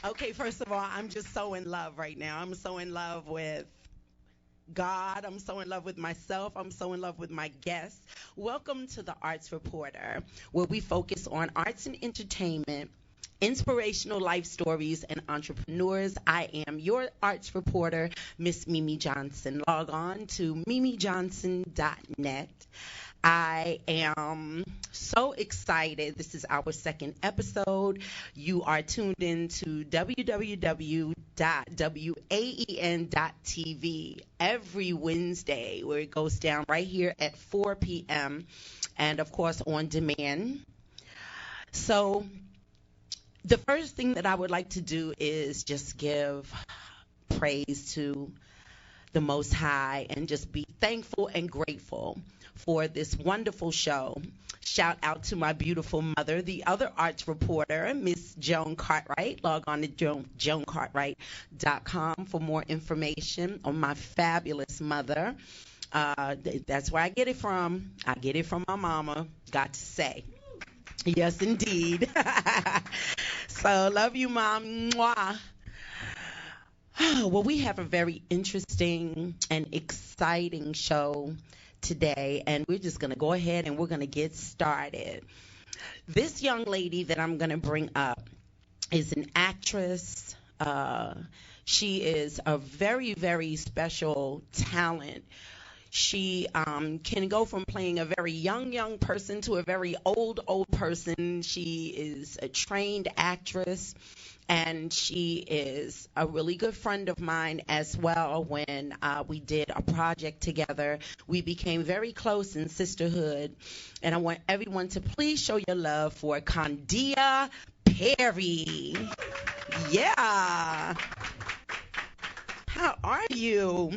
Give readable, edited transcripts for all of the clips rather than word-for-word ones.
Okay, first of all, I'm just so in love right now. I'm so in love with God. I'm so in love with myself. I'm so in love with my guests. Welcome to the Arts Reporter, where we focus on arts and entertainment, inspirational life stories, and entrepreneurs. I am your arts reporter, Miss Mimi Johnson. Log on to mimijohnson.net. I am so excited. This is our second episode. You are tuned in to www.waen.tv every Wednesday, where it goes down right here at 4 p.m. and, of course, on demand. So, the first thing that I would like to do is just give praise to the Most High and just be thankful and grateful for this wonderful show. Shout out to my beautiful mother, the other arts reporter, Miss Joan Cartwright. Log on to joancartwright.com for more information on my fabulous mother. That's where I get it from. I get it from my mama, got to say. Yes, indeed. So, love you, Mom. Mwah. Well, we have a very interesting and exciting show today, and we're just going to go ahead and we're going to get started. This young lady that I'm going to bring up is an actress. She is a very, very special talent. She can go from playing a very young person to a very old person. She is a trained actress, and she is a really good friend of mine as well. When we did a project together, we became very close in sisterhood. And I want everyone to please show your love for Condia Perry. Yeah. How are you?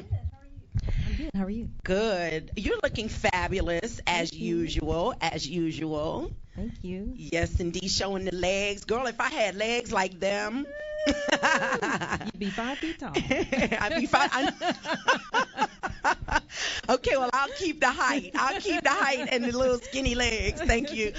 I'm good. How are you? Good. You're looking fabulous as Thank you. usual, as usual. Thank you. Yes, indeed, showing the legs. Girl, if I had legs like them, You'd be 5 feet tall. I'd be fine. Okay, well, I'll keep the height. I'll keep the height and the little skinny legs. Thank you.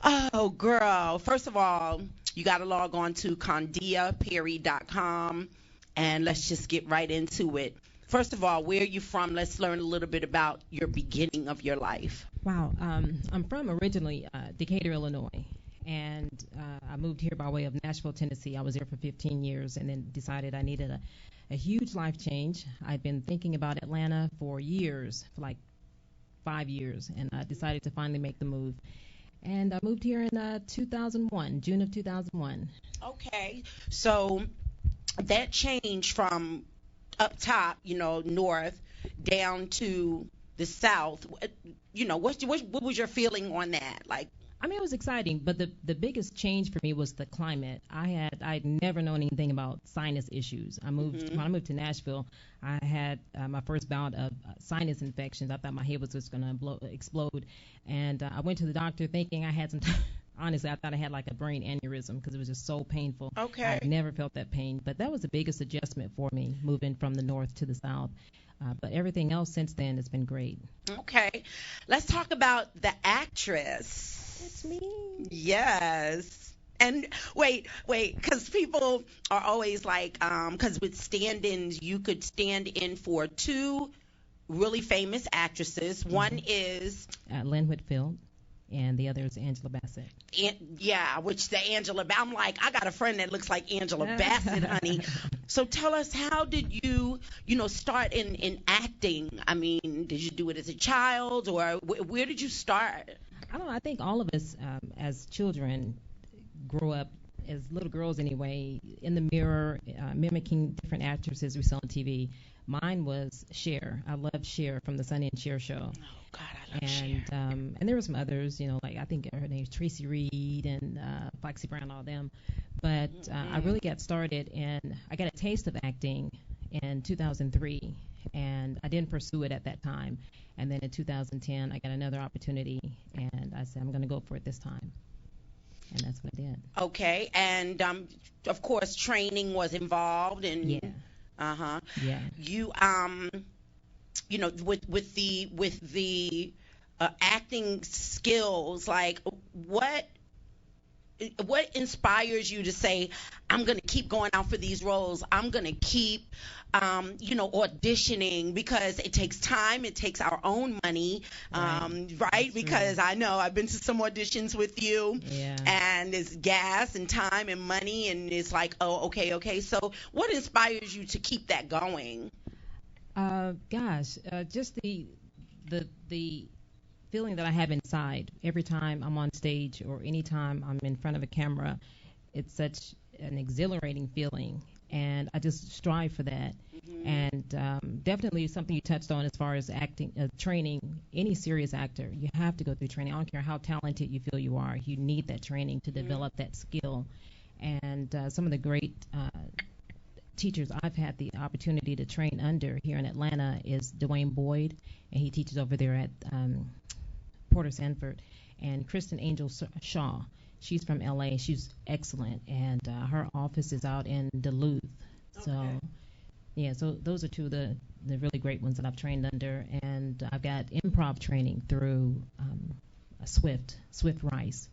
Oh, girl. First of all, you got to log on to condiaperry.com, and let's just get right into it. First of all, where are you from? Let's learn a little bit about your beginning of your life. Wow. I'm from originally Decatur, Illinois, and I moved here by way of Nashville, Tennessee. I was here for 15 years and then decided I needed a huge life change. I'd been thinking about Atlanta for years, for like 5 years, and I decided to finally make the move. And I moved here in 2001, June of 2001. Okay, so that change from up top, north, down to the south, what was your feeling on that? Like, I mean, it was exciting, but the biggest change for me was the climate. I'd never known anything about sinus issues. When I moved to Nashville, I had my first bout of sinus infections. I thought my head was just going to explode, and I went to the doctor thinking I had some. Honestly, I thought I had like a brain aneurysm because it was just so painful. Okay. I've never felt that pain, but that was the biggest adjustment for me, moving from the north to the south. But everything else since then has been great. Okay, let's talk about the actress. That's me. Yes. And wait, because people are always like, because with stand-ins, you could stand in for two really famous actresses. One is Lynn Whitfield, and the other is Angela Bassett. which the I'm like, I got a friend that looks like Angela Bassett, honey. So tell us, how did you, start in acting? I mean, did you do it as a child, or where did you start? I don't know. I think all of us as children grow up, as little girls anyway, in the mirror, mimicking different actresses we saw on TV. Mine was Cher. I loved Cher from the Sonny and Cher show. Oh, God, I love Cher. And there were some others, like I think her name's Tracy Reed and Foxy Brown, all them. But I really got started, and I got a taste of acting in 2003, and I didn't pursue it at that time. And then in 2010, I got another opportunity, and I said, I'm going to go for it this time. And that's what I did. Okay, and of course, training was involved, and Yeah. Yeah. You with the acting skills, like what what inspires you to say, I'm going to keep going out for these roles? I'm going to keep, auditioning, because it takes time. It takes our own money, right? Because I know I've been to some auditions with you, and it's gas and time and money, and it's like, oh, okay. So what inspires you to keep that going? Just the feeling that I have inside every time I'm on stage or anytime I'm in front of a camera. It's such an exhilarating feeling, and I just strive for that. And definitely something you touched on as far as acting, training. Any serious actor, you have to go through training. I don't care how talented you feel you are. You need that training to develop that skill. And some of the great teachers I've had the opportunity to train under here in Atlanta is Dwayne Boyd, and he teaches over there at Porter Sanford, and Kristen Angel Shaw. She's from LA. She's excellent, and her office is out in Duluth. So those are two of the really great ones that I've trained under, and I've got improv training through Swift Rice,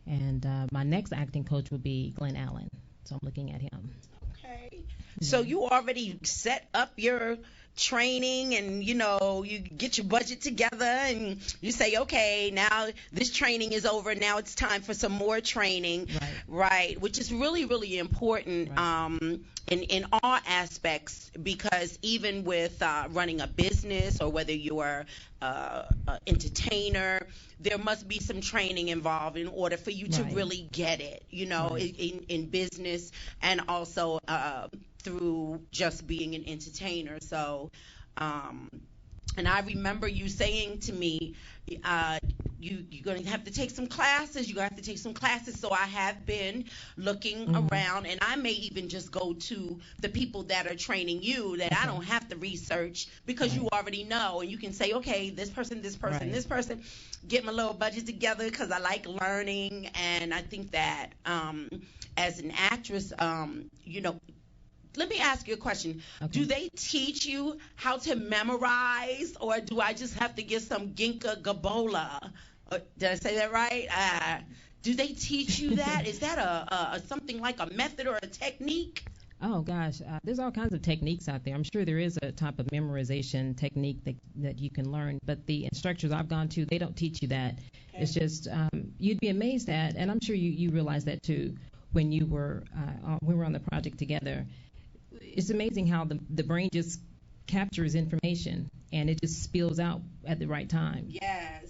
and my next acting coach will be Glenn Allen. So I'm looking at him. Okay. So you already set up your training, and you get your budget together, and you say, okay, now this training is over, now it's time for some more training, right? Which is really, really important in all aspects, because even with running a business, or whether you are an entertainer, there must be some training involved in order for you to really get it, in business, and also through just being an entertainer. So, and I remember you saying to me, you're going to have to take some classes. You're going to have to take some classes. So I have been looking around, and I may even just go to the people that are training you, that I don't have to research, because you already know, and you can say, okay, this person, this person, get my little budget together, because I like learning. And I think that as an actress, let me ask you a question. Okay. Do they teach you how to memorize, or do I just have to get some Ginkgo Gabola? Did I say that right? Do they teach you that? Is that a something like a method or a technique? Oh, gosh. There's all kinds of techniques out there. I'm sure there is a type of memorization technique that you can learn, but the instructors I've gone to, they don't teach you that. Okay. It's just you'd be amazed at, and I'm sure you realize that too, when we were on the project together. It's amazing how the brain just captures information, and it just spills out at the right time. Yes,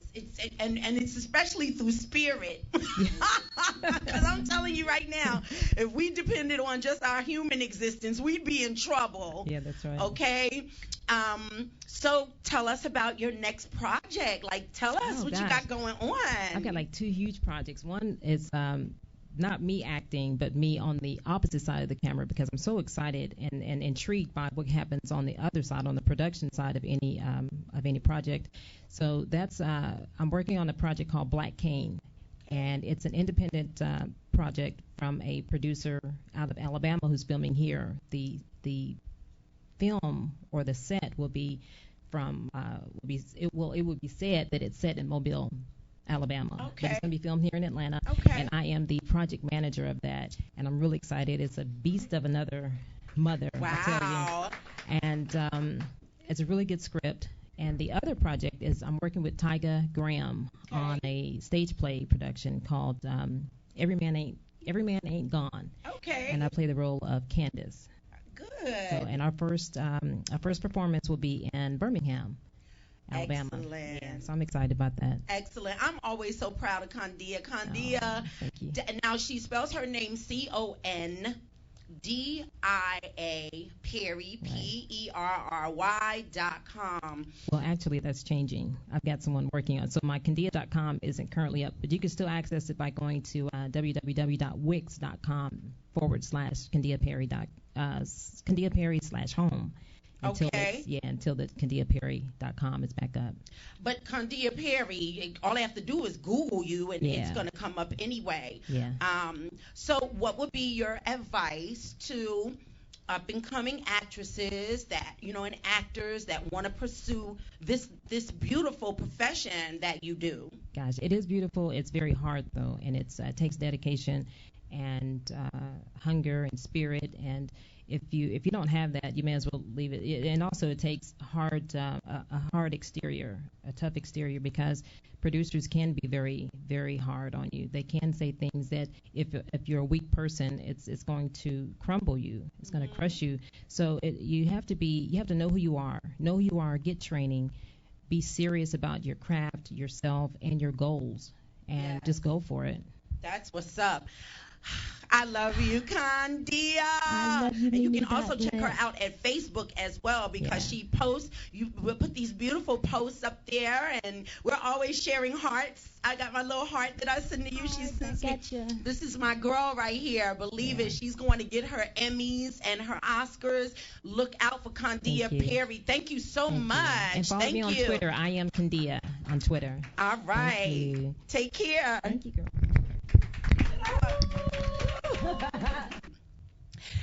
and it's especially through spirit. Because I'm telling you right now, if we depended on just our human existence, we'd be in trouble. Yeah, that's right. Okay. So tell us about your next project. Like, tell us what you got going on. I've got like 2 huge projects. One is not me acting, but me on the opposite side of the camera, because I'm so excited and intrigued by what happens on the other side, on the production side of any project. So that's I'm working on a project called Black Cane, and it's an independent project from a producer out of Alabama who's filming here. The film or the set will be from it would be said that it's set in Mobile, Alabama. Okay. But it's going to be filmed here in Atlanta. Okay. And I am the project manager of that, and I'm really excited. It's a beast of another mother, wow. I tell you. And it's a really good script. And the other project is I'm working with Tyga Graham on a stage play production called Every Man Ain't Gone. Okay. And I play the role of Candace. Good. So, and our first performance will be in Birmingham, Alabama. Excellent. Yeah, so I'm excited about that. Excellent. I'm always so proud of Condia. Condia, thank you. Now she spells her name Condia Perry, PERRY.com. Well, actually, that's changing. I've got someone working on it. So my Condia.com isn't currently up, but you can still access it by going to www.wix.com/Condia Perry/home. Until the CondiaPerry.com is back up. But Condia Perry, all I have to do is Google you, and it's going to come up anyway. Yeah. So what would be your advice to up and coming actresses and actors that want to pursue this beautiful profession that you do? Gosh, it is beautiful. It's very hard though, and it takes dedication and hunger and spirit. And if you don't have that, you may as well leave it. And also, it takes a hard exterior, a tough exterior, because producers can be very, very hard on you. They can say things that if you're a weak person, it's going to crumble you. It's going to crush you. So you have to know who you are, get training, be serious about your craft, yourself, and your goals, and just go for it. That's what's up. I love you, Condia. I love you, and you can Mimi also check her Bartlett. out at Facebook as well, because she posts. We'll put these beautiful posts up there, and we're always sharing hearts. I got my little heart that I send to you. She sends me. This is my girl right here. Believe it. She's going to get her Emmys and her Oscars. Look out for Condia Perry. Thank you so much. And follow me on Twitter. I am Condia on Twitter. All right. Take care. Thank you, girl.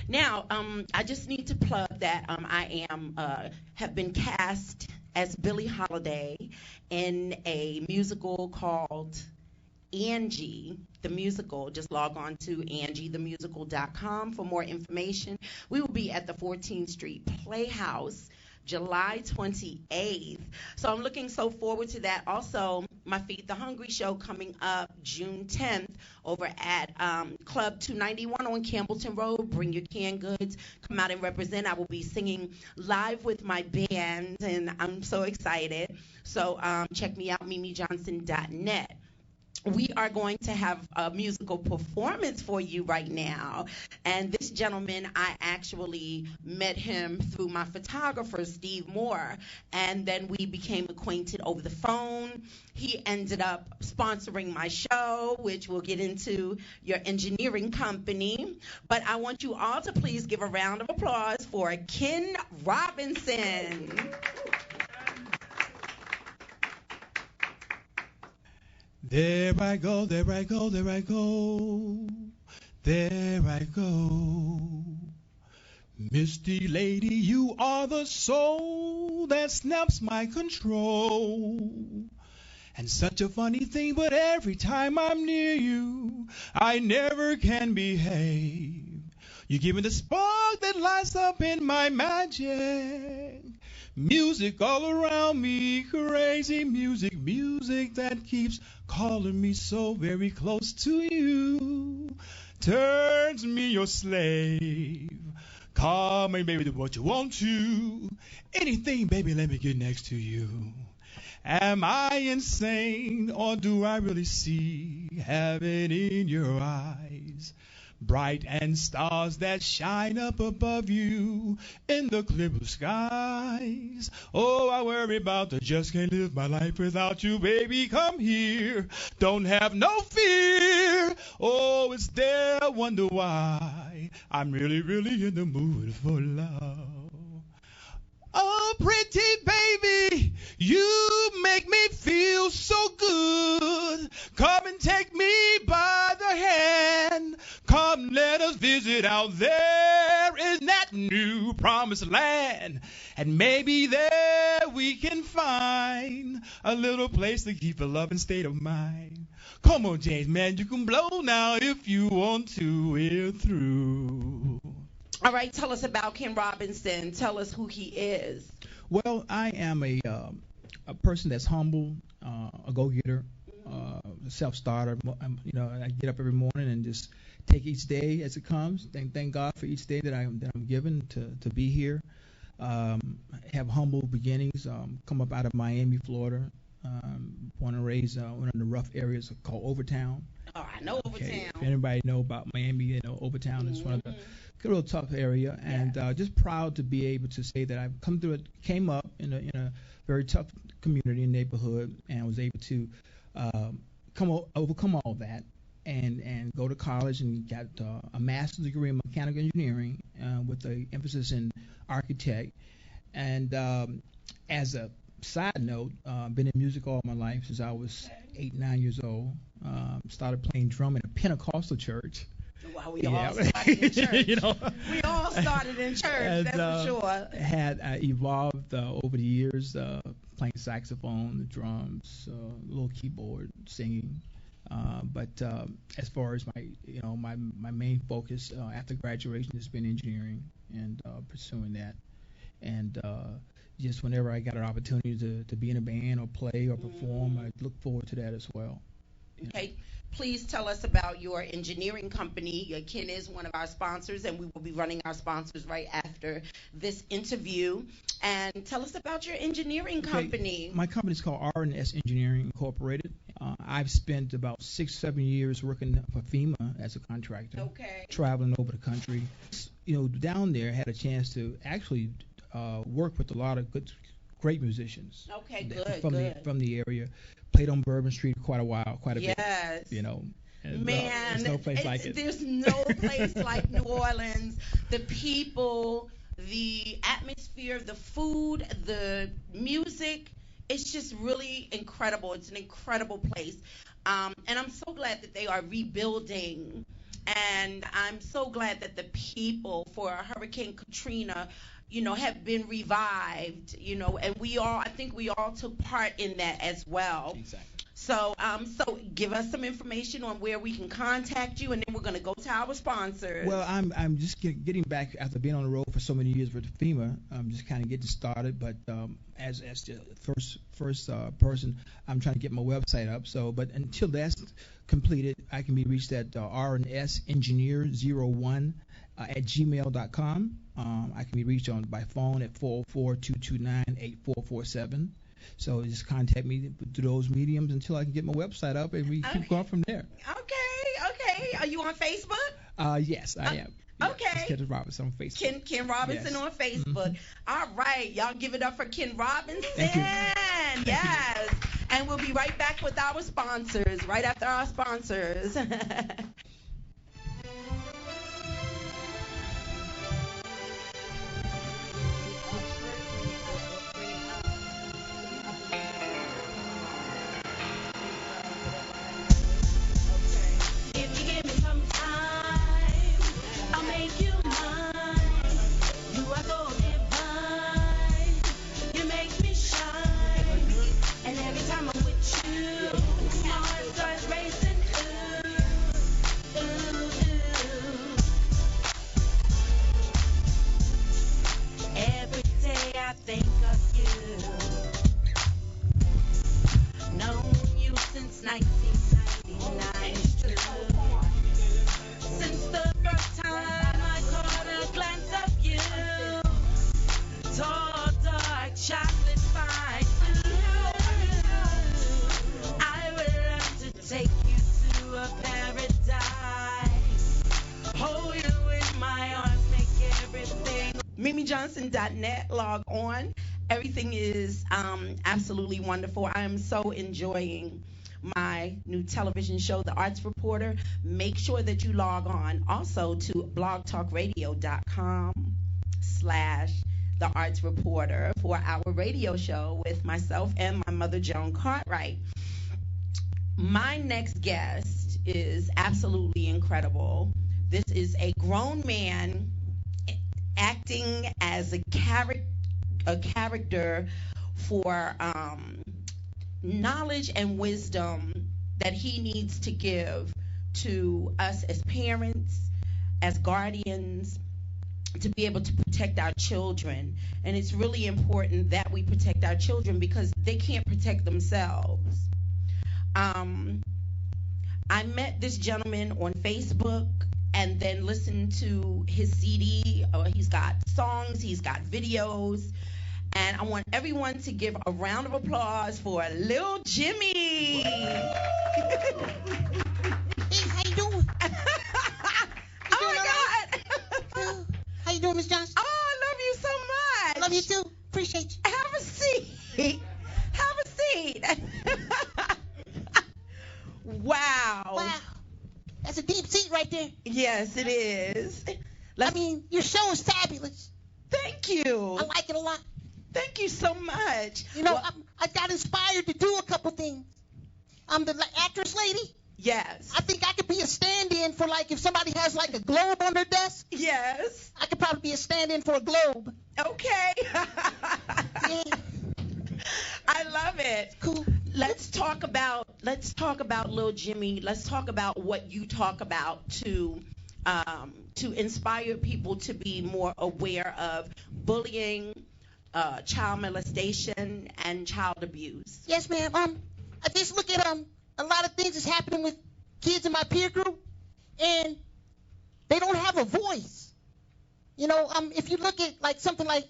Now, I just need to plug that I have been cast as Billie Holiday in a musical called Angie, the musical. Just log on to angiethemusical.com for more information. We will be at the 14th Street Playhouse July 28th. So I'm looking so forward to that. Also, my Feed the Hungry show coming up June 10th over at Club 291 on Campbellton Road. Bring your canned goods. Come out and represent. I will be singing live with my band, and I'm so excited. So check me out, mimijohnson.net. We are going to have a musical performance for you right now. And this gentleman, I actually met him through my photographer, Steve Moore. And then we became acquainted over the phone. He ended up sponsoring my show, which we'll get into, your engineering company. But I want you all to please give a round of applause for Ken Robinson. There I go, there I go, there I go, there I go. Misty lady, you are the soul that snaps my control. And such a funny thing, but every time I'm near you, I never can behave. You give me the spark that lights up in my magic. Music all around me, crazy music, music that keeps calling me so very close to you. Turns me your slave. Call me, baby, do what you want to. Anything, baby, let me get next to you. Am I insane, or do I really see heaven in your eyes? Bright and stars that shine up above you in the clear blue skies. Oh, I worry about I just can't live my life without you, baby. Come here, don't have no fear. Oh, it's there, I wonder why I'm really, really in the mood for love. Oh, pretty baby, you make me feel so good. Come and take me by the hand. Come, let us visit out there in that new promised land. And maybe there we can find a little place to keep a loving state of mind. Come on, James, man, you can blow now if you want to. We're through. All right, tell us about Ken Robinson. Tell us who he is. Well, I am a person that's humble, a go-getter, a self-starter. I get up every morning and just take each day as it comes. Thank God for each day that I'm given to be here. Have humble beginnings. Come up out of Miami, Florida. Born and raised one of the rough areas called Overtown. Oh, I know Overtown. Okay. If anybody know about Miami, you know Overtown is one of the real tough area, and just proud to be able to say that I've came up in a very tough community and neighborhood, and was able to overcome all that, and go to college and got a master's degree in mechanical engineering with an emphasis in architect. And as a side note, been in music all my life since I was 8, 9 years old. Started playing drum in a Pentecostal church. Well, we all started in church. We all started in church, and, that's for sure. Had evolved over the years, playing saxophone, the drums, a little keyboard, singing. But as far as my main focus after graduation has been engineering and pursuing that. And just whenever I got an opportunity to be in a band or play or perform, I look forward to that as well. Okay. Please tell us about your engineering company. Ken is one of our sponsors, and we will be running our sponsors right after this interview. And tell us about your engineering company. My company is called R&S Engineering Incorporated. I've spent about 6-7 years working for FEMA as a contractor, traveling over the country. Down there, I had a chance to actually work with a lot of great musicians. Okay, from the area. Played on Bourbon Street quite a bit. Yes. And, man, there's no place like it. There's no place like New Orleans. The people, the atmosphere, the food, the music, it's just really incredible. It's an incredible place. And I'm so glad that they are rebuilding. And I'm so glad that the people for Hurricane Katrina, have been revived, and I think we all took part in that as well. Exactly. So give us some information on where we can contact you, and then we're going to go to our sponsors. Well, I'm just getting back after being on the road for so many years with FEMA. I'm just kind of getting started, but as the first person, I'm trying to get my website up. So, but until that's completed, I can be reached at rnsengineer01 at gmail.com. I can be reached by phone at 404-229-8447. So just contact me through those mediums until I can get my website up, and we keep going from there. Okay. Are you on Facebook? Yes, I am. Okay. Ken Robinson on Facebook. Ken Robinson on Facebook. Mm-hmm. All right. Y'all give it up for Ken Robinson. Thank you. Yes. And we'll be right back with our sponsors, right after our sponsors. MimiJohnson.net, log on. Everything is absolutely wonderful. I am so enjoying my new television show, The Arts Reporter. Make sure that you log on also to blogtalkradio.com/The Arts Reporter for our radio show with myself and my mother, Joan Cartwright. My next guest is absolutely incredible. This is a grown man acting as a character for knowledge and wisdom that he needs to give to us as parents, as guardians, to be able to protect our children. And it's really important that we protect our children because they can't protect themselves. I met this gentleman on Facebook and then listened to his CD. He's got songs, he's got videos, and I want everyone to give a round of applause for Lil Jimmy. Hey, how you doing? Oh my God. How you doing, Miss Johnson? Oh, I love you so much. I love you too. Appreciate you. Have a seat. Have a seat. Wow. That's a deep seat right there. Yes, it is. Your show is fabulous. Thank you. I like it a lot. Thank you so much. I got inspired to do a couple things. I'm the actress lady. Yes. I think I could be a stand-in for, like, if somebody has, like, a globe on their desk. Yes. I could probably be a stand-in for a globe. Okay. Yeah, I love it. cool. Let's talk about Lil Jimmy. Let's talk about what you talk about to inspire people to be more aware of bullying, child molestation, and child abuse. Yes, ma'am. I just look at a lot of things that's happening with kids in my peer group, and they don't have a voice. You know, if you look at like something like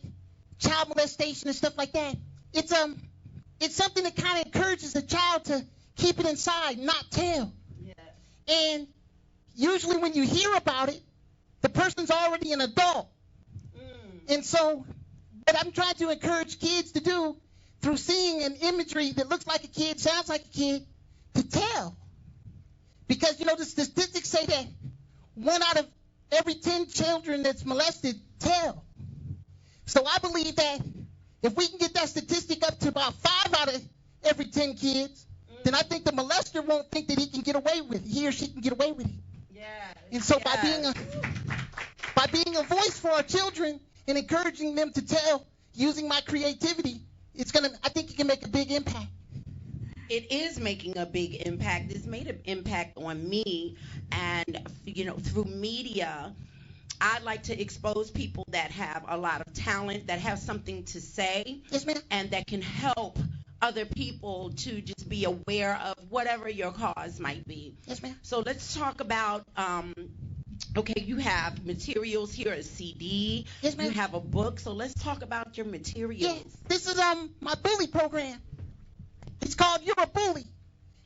child molestation and stuff like that, it's something that kind of encourages the child to keep it inside, not tell. Yes. And usually when you hear about it, the person's already an adult. And so what I'm trying to encourage kids to do through seeing an imagery that looks like a kid, sounds like a kid, to tell. Because, you know, the statistics say that 1 out of every 10 children that's molested tell. So I believe that if we can get that statistic up to about 5 out of every 10 kids, then I think the molester won't think that he can get away with it. He or she can get away with it. Yes. And so by Yes. being a voice for our children and encouraging them to tell using my creativity, I think it can make a big impact. It is making a big impact. It's made an impact on me, and you know, through media, I like to expose people that have a lot of talent, that have something to say, Yes, ma'am. and that can help other people to just be aware of whatever your cause might be. Yes, ma'am. So let's talk about, okay, you have materials here, a CD. Yes, ma'am. You have a book. So let's talk about your materials. Yeah, this is my bully program. It's called You're a Bully.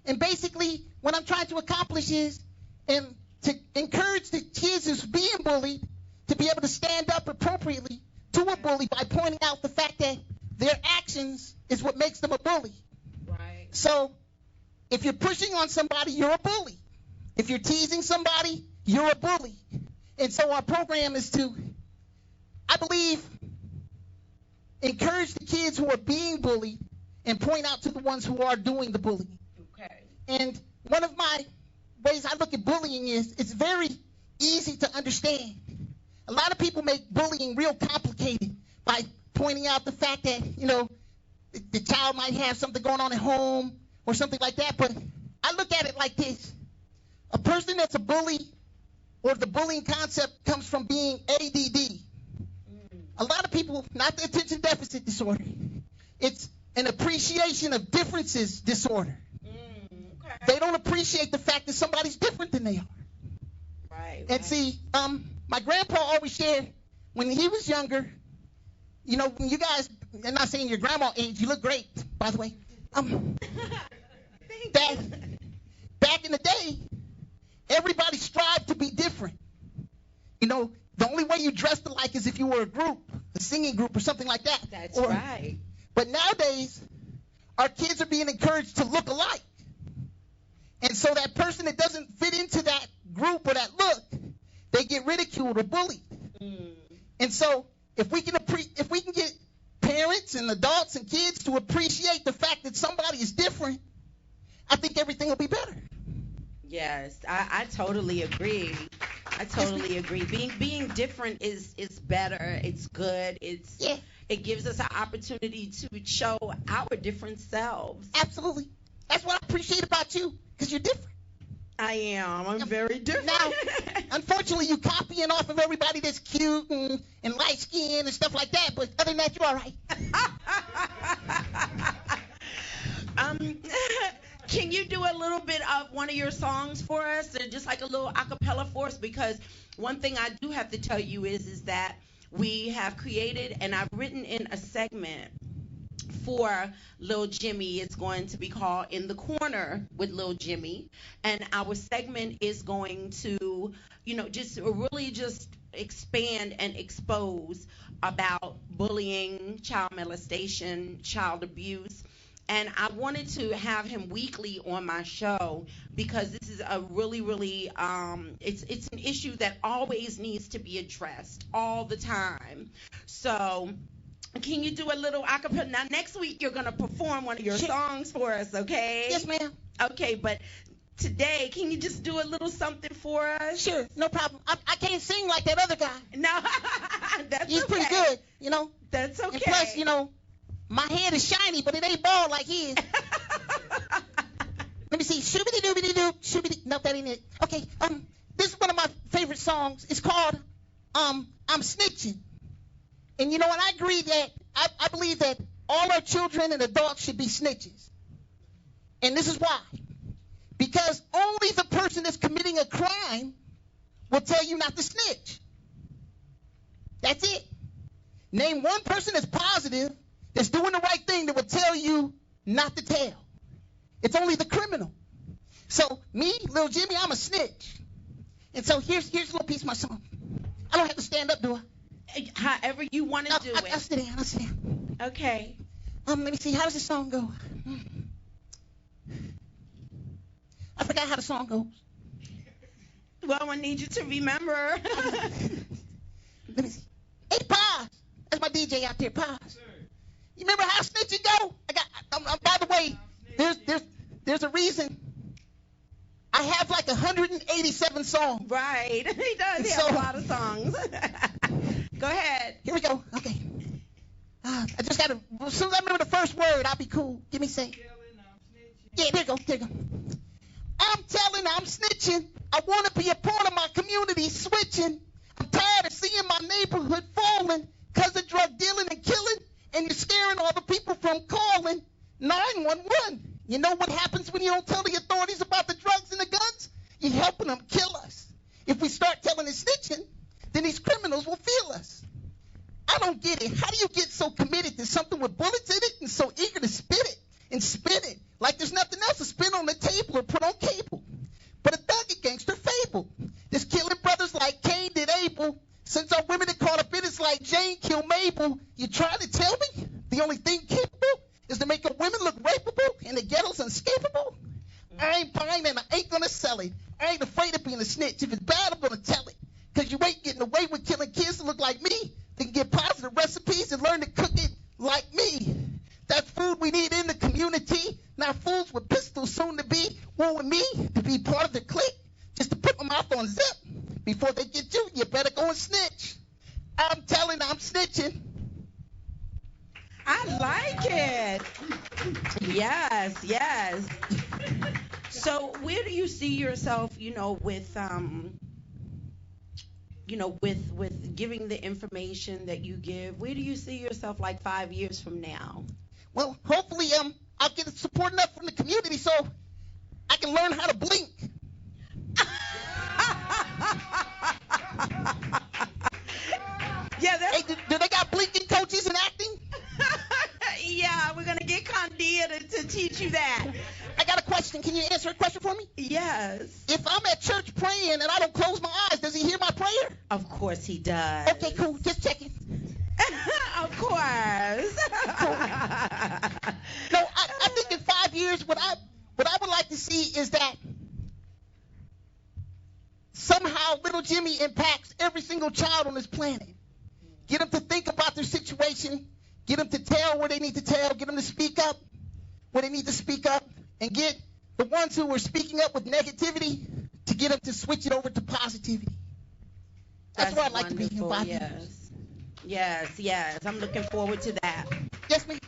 And basically, what I'm trying to accomplish is to encourage the kids who's being bullied to be able to stand up appropriately to a bully by pointing out the fact that their actions is what makes them a bully. Right. So if you're pushing on somebody, you're a bully. If you're teasing somebody, you're a bully. And so our program is to, I believe, encourage the kids who are being bullied and point out to the ones who are doing the bullying. Okay. And one of my ways I look at bullying is it's very easy to understand. A lot of people make bullying real complicated by pointing out the fact that, you know, the child might have something going on at home or something like that. But I look at it like this. A person that's a bully, or the bullying concept, comes from being ADD. A lot of people, not the attention deficit disorder. It's an appreciation of differences disorder. Okay. They don't appreciate the fact that somebody's different than they are. Right. And see, my grandpa always shared when he was younger, you know, when you guys, I'm not saying your grandma age, you look great, by the way. Back in the day, everybody strived to be different. You know, the only way you dressed alike is if you were a group, a singing group or something like that. That's right. But nowadays, our kids are being encouraged to look alike. And so that person that doesn't fit into that group or that look, they get ridiculed or bullied. And so if we can get parents and adults and kids to appreciate the fact that somebody is different, I think everything will be better. Yes, I totally agree. I totally agree. Being different is better. It's good. It gives us an opportunity to show our different selves. Absolutely. That's what I appreciate about you, because you're different. I am. I'm very different. Now, unfortunately, you copying off of everybody that's cute and light skinned and stuff like that, but other than that, you're all right. Can you do a little bit of one of your songs for us, or just like a little acapella for us? Because one thing I do have to tell you is that we have created, and I've written in a segment for Lil Jimmy. It's going to be called In the Corner with Lil Jimmy, and our segment is going to, you know, just really just expand and expose about bullying, child molestation, child abuse. And I wanted to have him weekly on my show because this is a really, really, it's an issue that always needs to be addressed all the time. So can you do a little acapella? Now, next week, you're going to perform one of your songs for us, okay? Yes, ma'am. Okay, but today. Can you just do a little something for us? Sure, no problem. I can't sing like that other guy. No, that's He's okay. pretty good, you know. That's okay. And plus, you know, my head is shiny, but it ain't bald like his. Let me see. Shooby-doo-doo-doo-doo. Shooby-doo. No, that ain't it. Okay. This is one of my favorite songs. It's called I'm Snitching. And you know what? I agree that I believe that all our children and adults should be snitches. And this is why. Because only the person that's committing a crime will tell you not to snitch. That's it. Name one person that's positive, that's doing the right thing, that will tell you not to tell. It's only the criminal. So me, Lil Jimmy, I'm a snitch. And so here's a little piece of my song. I don't have to stand up, do I? However you want to do it. I'll sit down. Okay. Let me see. How does this song go? I forgot how the song goes. Well, I need you to remember. Let me see. Hey, Paz. That's my DJ out there, Paz. You remember how snitching go? By the way, there's a reason. I have like 187 songs. Right. He does have a lot of songs. Go ahead. Here we go. Okay. I just got to, as soon as I remember the first word, I'll be cool. Give me a second. Yeah, there you go. I'm telling, I'm snitching. I want to be a part of my community, switching. I'm tired of seeing my neighborhood falling because of drug dealing and killing, and you're scaring all the people from calling 911. You know what happens when you don't tell the authorities about the drugs and the guns? You're helping them kill us. If we start telling and snitching, then these criminals will feel us. I don't get it. How do you get so committed to something with bullets in it and so eager to spit it and spin it like there's nothing else to spin on the table or put on cable? But a thug and gangster fable. There's killing brothers like Cain did Abel. Since our women that caught up in it's like Jane killed Mabel. You trying to tell me the only thing capable is to make a women look rapeable and the ghetto's unescapable? I ain't buying it. I ain't gonna sell it. I ain't afraid of being a snitch. If it's bad, I'm gonna tell it. Because you ain't getting away with killing kids that look like me. They can get positive recipes and learn to cook it like me. That's food we need in the community. Not fools with pistols soon to be wooing me to be part of the clique. Just to put my mouth on zip. Before they get you, you better go and snitch. I'm telling, I'm snitching. I like it. Yes. So where do you see yourself, with with giving the information that you give? Where do you see yourself like 5 years from now? Well, hopefully I'll get support enough from the community so I can learn how to blink. Yeah, hey, do they got blinking coaches in acting? Yeah, we're going to get Condia to teach you that. I got a question. Can you answer a question for me? Yes. If I'm at church praying and I don't close my eyes, does he hear my prayer? Of course he does. Okay, cool. Just checking. Of course. Cool. No, I think in 5 years, what I would like to see is that somehow little Jimmy impacts every single child on this planet. Get them to think about their situation. Get them to tell where they need to tell. Get them to speak up where they need to speak up. And get the ones who are speaking up with negativity to get them to switch it over to positivity. That's where I'd like to be in 5 years. Yes. I'm looking forward to that. Yes, ma'am.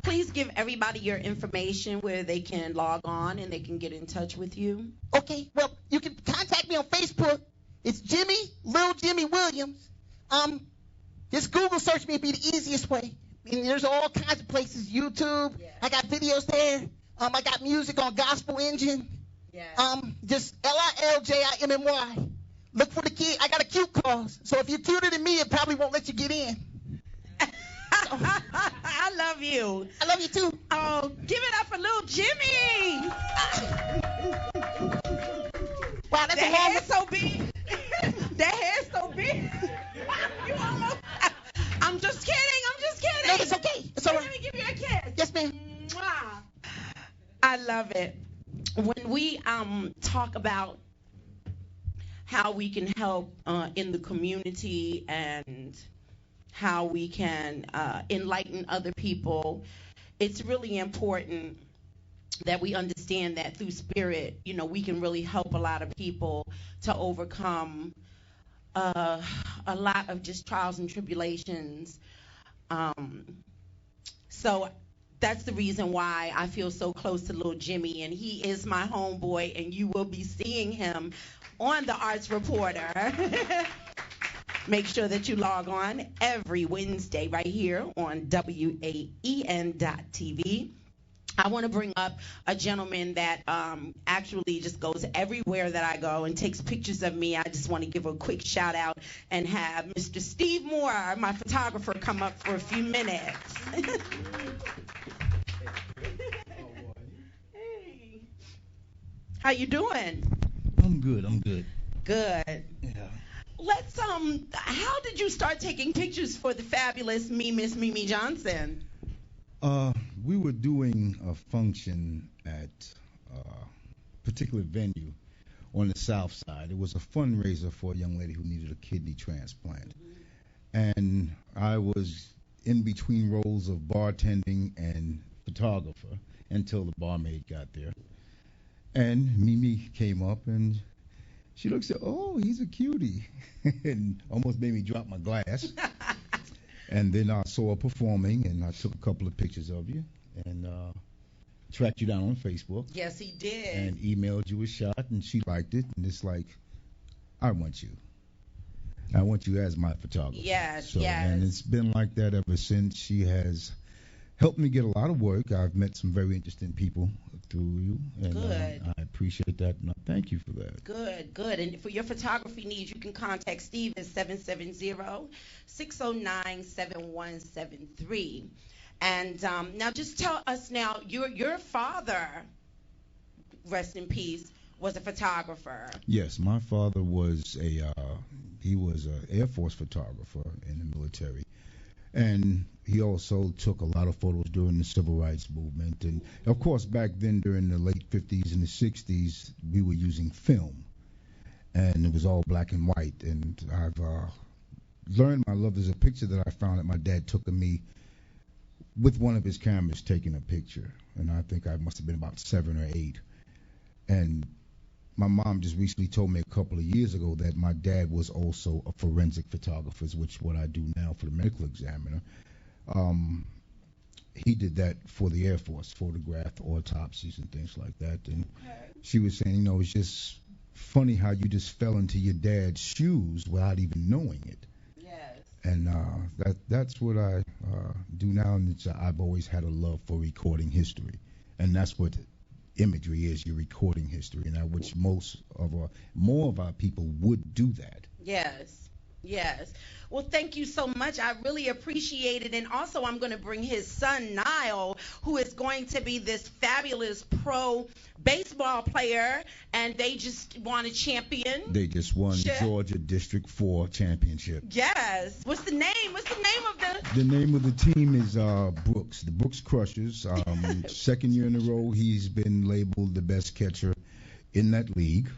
Please give everybody your information where they can log on and they can get in touch with you. Okay. Well, you can contact me on Facebook. It's Lil Jimmy Williams. Just Google search me would be the easiest way. And there's all kinds of places. YouTube. Yeah. I got videos there. I got music on Gospel Engine. Yeah. Just LILJIMMY. Look for the kid. I got a cute clause. So if you're cuter than me, it probably won't let you get in. So, I love you. I love you too. Oh, give it up for little Jimmy. Wow, that's that hair's so big. That hair's so big. You almost. I'm just kidding. No, it's okay. It's all right. Let me give you a kiss. Yes, ma'am. Mwah. I love it. When we talk about how we can help in the community and how we can enlighten other people, it's really important that we understand that through spirit, we can really help a lot of people to overcome a lot of just trials and tribulations. So that's the reason why I feel so close to little Jimmy, and he is my homeboy, and you will be seeing him on the Arts Reporter. Make sure that you log on every Wednesday right here on WAEN.TV. I want to bring up a gentleman that actually just goes everywhere that I go and takes pictures of me. I just want to give a quick shout out and have Mr. Steve Moore, my photographer, come up for a few minutes. Hey, how you doing? I'm good. Good. Yeah. Let's how did you start taking pictures for the fabulous Miss Mimi Johnson? We were doing a function at a particular venue on the south side. It was a fundraiser for a young lady who needed a kidney transplant. And I was in between roles of bartending and photographer until the barmaid got there. And Mimi came up and she looked and said, "Oh, he's a cutie," and almost made me drop my glass. And then I saw her performing, and I took a couple of pictures of you, and tracked you down on Facebook. Yes, he did. And emailed you a shot, and she liked it, and it's like, I want you. I want you as my photographer. Yes, yes. And it's been like that ever since. She has helped me get a lot of work. I've met some very interesting people through you, and Good. I appreciate that, and I thank you for that. Good. And for your photography needs, you can contact Steve at 770-609-7173. And now just tell us now, your father, rest in peace, was a photographer. Yes, my father was he was an Air Force photographer in the military. And he also took a lot of photos during the Civil Rights Movement. And, of course, back then during the late 50s and the 60s, we were using film. And it was all black and white. And I've learned my love. There's a picture that I found that my dad took of me with one of his cameras taking a picture. And I think I must have been about 7 or 8. And my mom just recently told me a couple of years ago that my dad was also a forensic photographer, which is what I do now for the medical examiner. He did that for the Air Force, photographed autopsies and things like that. And she was saying, it's just funny how you just fell into your dad's shoes without even knowing it. Yes. And that's what I do now. And I've always had a love for recording history. And that's what imagery is. You're recording history, and which more of our people would do that. Yes. Well, thank you so much. I really appreciate it. And also, I'm going to bring his son, Niall, who is going to be this fabulous pro baseball player, and they just won a champion. They just won the Georgia District 4 championship. Yes. What's the name? What's the name of the? The name of the team is Brooks, the Brooks Crushers. Second year in a row, he's been labeled the best catcher in that league.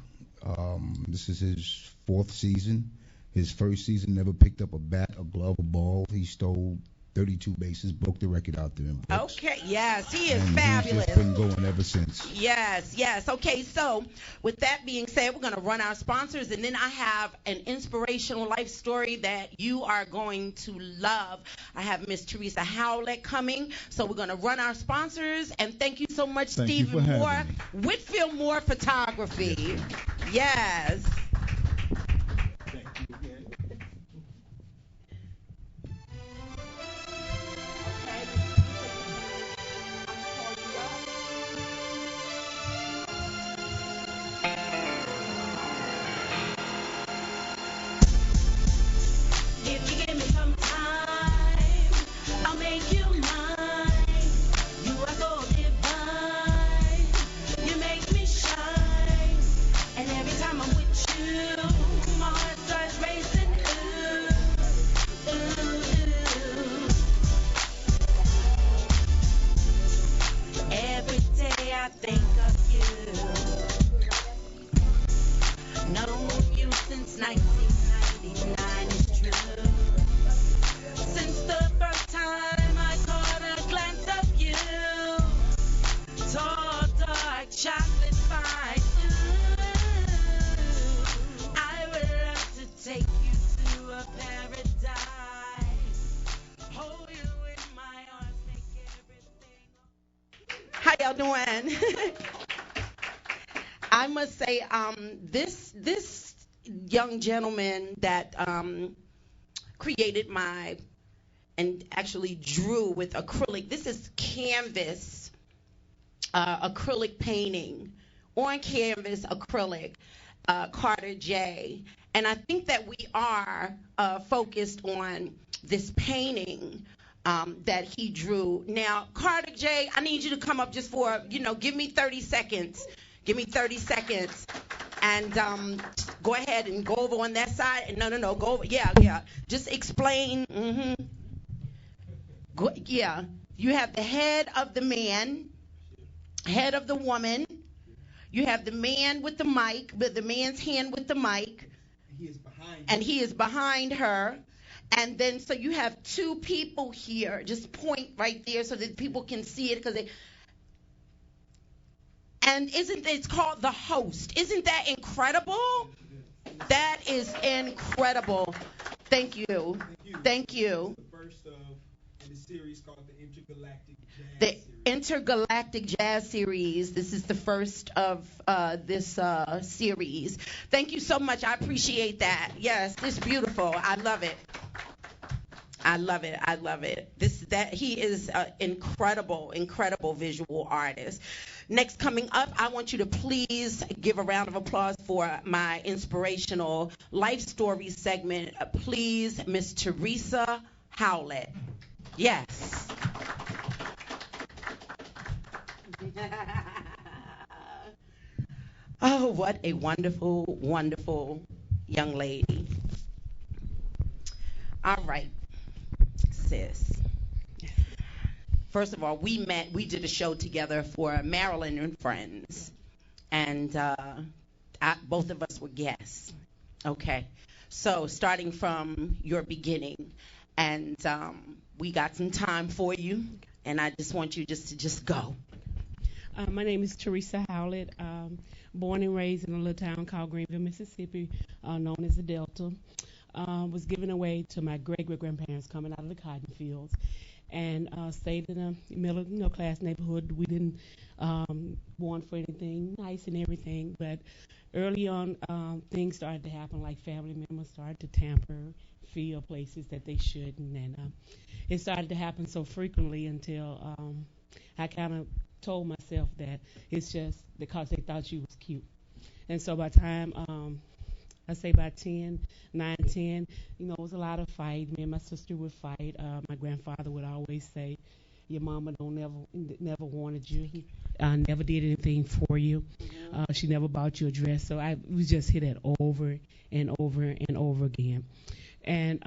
This is his 4th season. His first season, never picked up a bat, a glove, a ball. He stole 32 bases, broke the record out there in Brooks. Okay, yes, he is and fabulous. He's just been going ever since. Yes. Okay, so with that being said, we're going to run our sponsors, and then I have an inspirational life story that you are going to love. I have Miss Teresa Howlett coming, so we're going to run our sponsors, and thank you so much, Stephen Moore, Whitfield Moore Photography. Yes. Give me some time, I'll make you mine. You are so divine, you make me shine. And every time I'm with you, a paradise. Hold you in my arms, make everything. How y'all doing? I must say, this young gentleman that created and actually drew with acrylic. This is canvas acrylic painting on canvas acrylic. Carter J. And I think that we are focused on this painting that he drew. Now, Carter J., I need you to come up just for, give me 30 seconds. Give me 30 seconds. And go ahead and go over on that side. No, go over. Yeah. Just explain. Yeah. You have the head of the man, head of the woman. You have the man with the mic, but the man's hand with the mic. And he is behind her. And then, so you have two people here. Just point right there so that people can see it. And it's called The Host. Isn't that incredible? That is incredible. Thank you. Thank you. The first in the series called the Intergalactic Jazz The Series. Intergalactic Jazz Series. This is the first of this series. Thank you so much. I appreciate that. Yes, it's beautiful. I love it. I love it. He is an incredible visual artist. Next, coming up, I want you to please give a round of applause for my inspirational life story segment. Please, Miss Teresa Howlett. Yes. Oh, what a wonderful, wonderful young lady. All right, sis. First of all, we did a show together for Marilyn and Friends, and both of us were guests. Okay, so starting from your beginning, and we got some time for you, and I just want you to just go. My name is Teresa Howlett, born and raised in a little town called Greenville, Mississippi, known as the Delta. Was given away to my great-great-grandparents coming out of the cotton fields, and stayed in a middle-class neighborhood. We didn't want for anything nice and everything, but early on, things started to happen, like family members started to tamper, feel places that they shouldn't, and it started to happen so frequently until I kind of told myself that it's just because they thought you was cute. And so by the time I say by 9, 10, it was a lot of fight. Me and my sister would fight. My grandfather would always say, your mama never wanted you, never did anything for you. She never bought you a dress. So we just hit it over and over and over again. And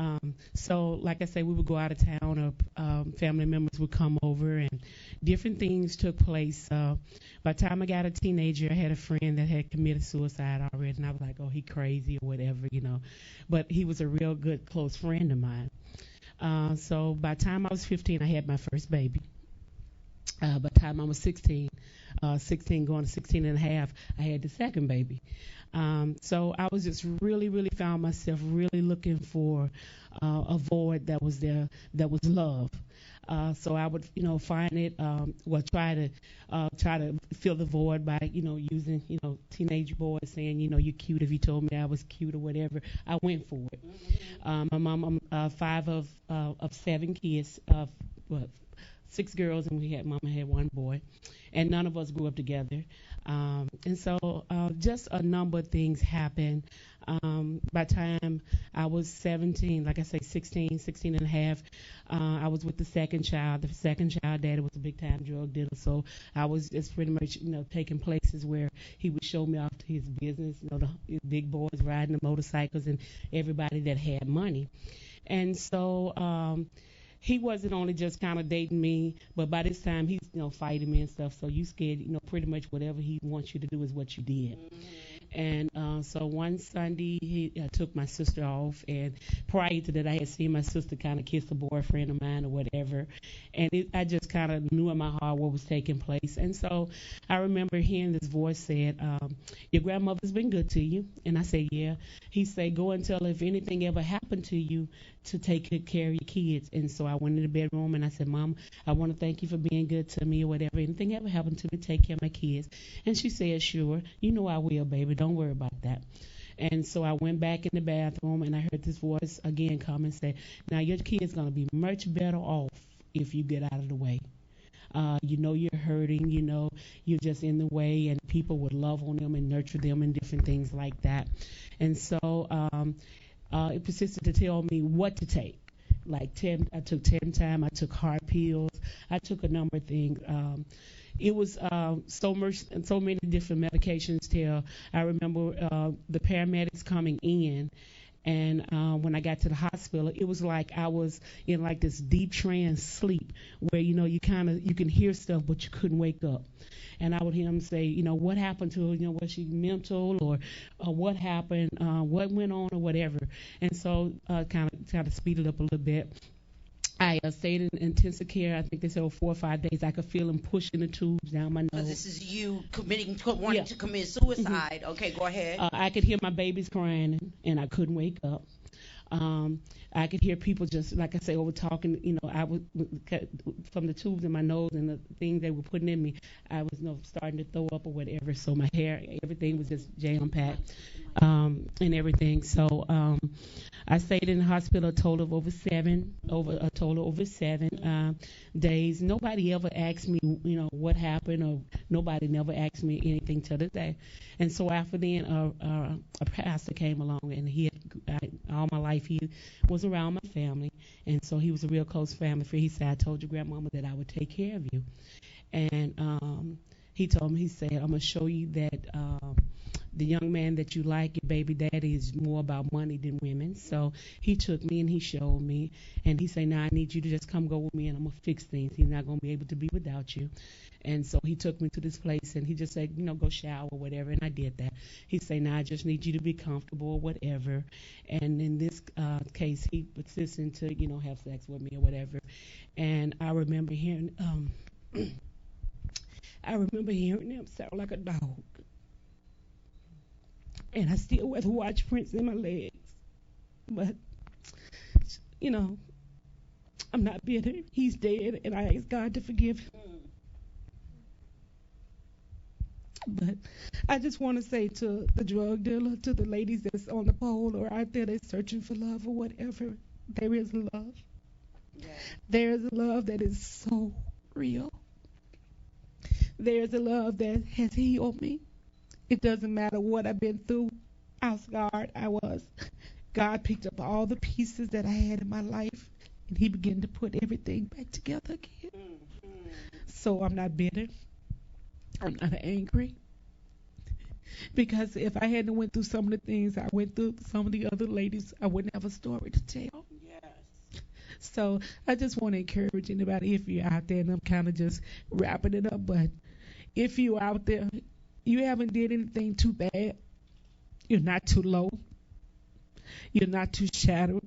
so, like I say, we would go out of town, or family members would come over, and different things took place. By the time I got a teenager, I had a friend that had committed suicide already, and I was like, oh, he crazy or whatever, But he was a real good, close friend of mine. So by the time I was 15, I had my first baby. By the time I was 16 going to 16 and a half, I had the second baby. So I was just really found myself really looking for a void that was there, that was love. So I would, find it, try to fill the void by, using, teenage boys saying, you're cute if you told me I was cute or whatever. I went for it. My mom, I'm 5 of 7 kids, 6 girls, and mama had 1 boy, and none of us grew up together. And so just a number of things happened. By the time I was 17, like I say, 16 and a half, I was with the second child. The second child daddy was a big-time drug dealer, so I was just pretty much, taking places where he would show me off to his business, the big boys riding the motorcycles and everybody that had money. And so he wasn't only just kind of dating me, but by this time he's, fighting me and stuff. So you scared, pretty much whatever he wants you to do is what you did. And so one Sunday, I took my sister off, and prior to that, I had seen my sister kind of kiss a boyfriend of mine or whatever, and I just kind of knew in my heart what was taking place. And so I remember hearing this voice said, "Your grandmother's been good to you," and I said, "Yeah." He said, "Go and tell her if anything ever happened to you to take good care of your kids." And so I went in the bedroom and I said, "Mom, I want to thank you for being good to me or whatever. Anything ever happened to me, take care of my kids." And she said, "Sure, you know I will, baby. Don't worry about that." And so I went back in the bathroom and I heard this voice again come and say, "Now your kid's going to be much better off if you get out of the way. You know you're hurting, you know you're just in the way, and people would love on them and nurture them and different things like that." And so it persisted to tell me what to take. I took 10 time, I took hard pills, I took a number of things. It was so many different medications till I remember the paramedics coming in. And when I got to the hospital, it was like I was in like this deep trance sleep where, you know, you can hear stuff, but you couldn't wake up. And I would hear them say, you know, what happened to her? You know, was she mental or what happened? What went on or whatever? And so kind of speeded up a little bit. I stayed in intensive care. I think they said 4 or 5 days. I could feel them pushing the tubes down my nose. So this is you wanting to commit suicide. Mm-hmm. Okay, go ahead. I could hear my babies crying, and I couldn't wake up. I could hear people just, like I say, over talking. You know, I was from the tubes in my nose and the things they were putting in me. I was, you know, starting to throw up or whatever. So my hair, everything was just jam packed, and everything. So I stayed in the hospital a total of over 7 days. Nobody ever asked me, you know, what happened, or nobody never asked me anything to this day. And so after then, a pastor came along, and all my life he was around my family, and so he was a real close family friend. He said, "I told your grandmama that I would take care of you," and he told me, he said, "I'm gonna show you that the young man that you like, your baby daddy, is more about money than women." So he took me and he showed me, and he said, "Now I need you to just come go with me, and I'm gonna fix things. He's not gonna be able to be without you." And so he took me to this place, and he just said, you know, go shower or whatever, and I did that. He said, "Now I just need you to be comfortable or whatever." And in this case, he persisted to, you know, have sex with me or whatever. And I remember hearing him sound like a dog. And I still wear the watch prints in my legs. But, you know, I'm not bitter. He's dead, and I ask God to forgive him. But I just want to say to the drug dealer, to the ladies that's on the pole or out there that's searching for love or whatever, there is love. Yeah. There is a love that is so real. There is a love that has healed me. It doesn't matter what I've been through, how scarred I was. God picked up all the pieces that I had in my life, and he began to put everything back together again. Mm-hmm. So I'm not bitter. I'm not angry. Because if I hadn't went through some of the things I went through, some of the other ladies, I wouldn't have a story to tell. Yes. So I just want to encourage anybody, if you're out there, and I'm kind of just wrapping it up, but if you're out there, you haven't did anything too bad. You're not too low. You're not too shattered.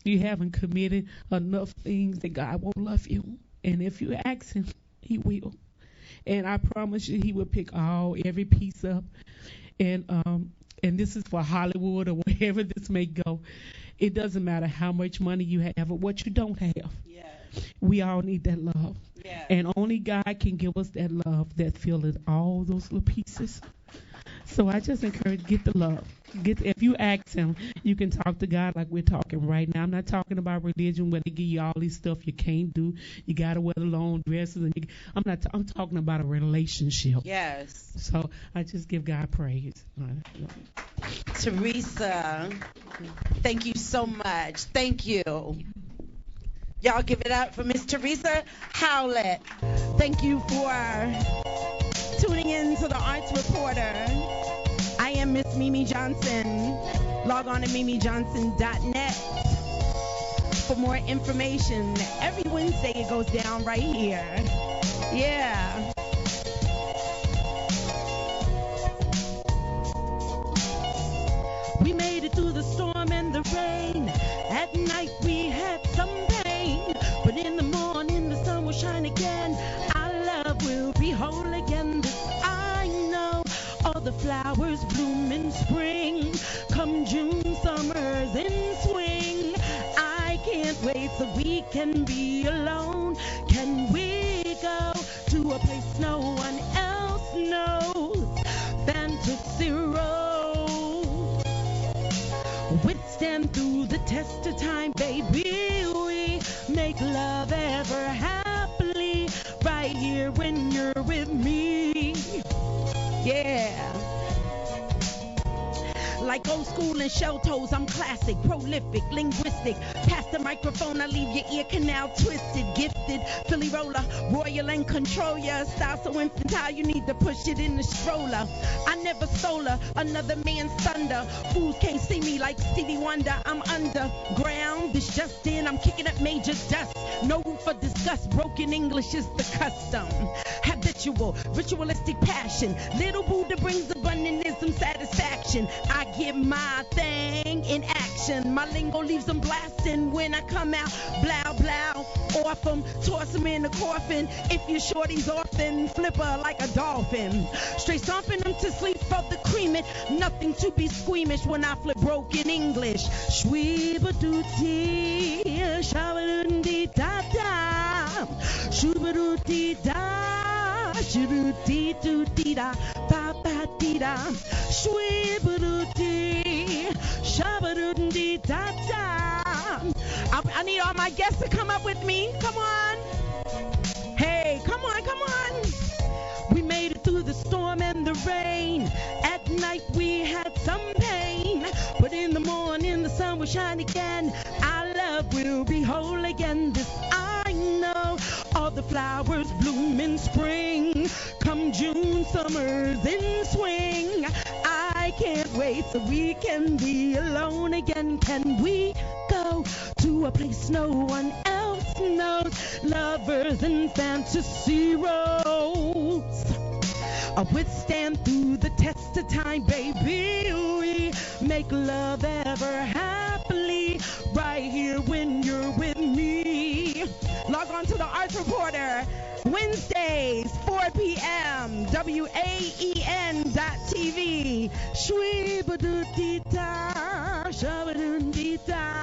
You haven't committed enough things that God won't love you. And if you ask him, he will. And I promise you, he will pick every piece up. And this is for Hollywood or wherever this may go. It doesn't matter how much money you have or what you don't have. Yes. We all need that love. Yes. And only God can give us that love that fills all those little pieces. So I just encourage, get the love. If you ask him, you can talk to God like we're talking right now. I'm not talking about religion where they give you all these stuff you can't do. You got to wear the long dresses. I'm talking about a relationship. Yes. So I just give God praise. Teresa, thank you so much. Thank you. Y'all give it up for Miss Teresa Howlett. Thank you for tuning in to the Arts Reporter. I am Miss Mimi Johnson. Log on to mimijohnson.net for more information. Every Wednesday it goes down right here. Yeah. through the storm and the rain. At night we had some pain, but in the morning the sun will shine again. Our love will be whole again. This I know. All the flowers bloom in spring. Come June, summer's in swing. I can't wait so we can be alone. Can we go to a place no one else knows? Fantasy Road. Withstand through the test of time, baby. We make love ever happily right here when you're with me. Yeah. Like old school and shell toes, I'm classic, prolific, linguistic. Pass the microphone, I leave your ear canal twisted. Gifted, Philly roller, royal and control your style so infantile, you need to push it in the stroller. I never stole another man's thunder. Fools can't see me like Stevie Wonder. I'm underground, this just in, I'm kicking up major dust. No room for disgust, broken English is the custom. Habitual, ritualistic passion. Little Buddha brings abundantism, satisfaction. I get my thing in action. My lingo leaves them blasting when I come out. Blow, blow, off them, toss them in the coffin. If your shorty's orphan, flip her like a dolphin. Straight stomping them to sleep for the creaming. Nothing to be squeamish when I flip broken English. Shweeba-doo-tee, shabba-doo-dee-da-da, shooba-doo-dee-da, shoo-doo-dee-doo-dee-da, ba-ba-dee-da, shweeba-doo-dee, shabba-doo-dee-da-da. I need all my guests to come up with me. Come on. Hey, come on, come on. We made it through the storm and the rain. At night we had some pain, but in the morning the sun will shine again. Our love will be whole again. This I know. All the flowers bloom in spring. Come June, summer's in swing. I can't wait so we can be alone again. Can we go to a place no one else knows? Lovers and fantasy roads. I withstand through the test of time, baby. We make love ever happily right here when you're with me. Log on to the Arts Reporter. Wednesdays, 4 p.m. WAEN.TV. Shweeba-doo-dee-da, shabba-doo-dee-da.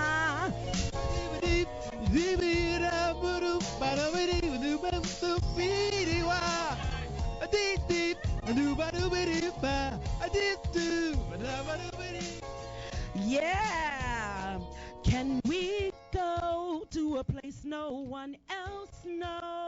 Yeah. Can we go to a place no one else knows?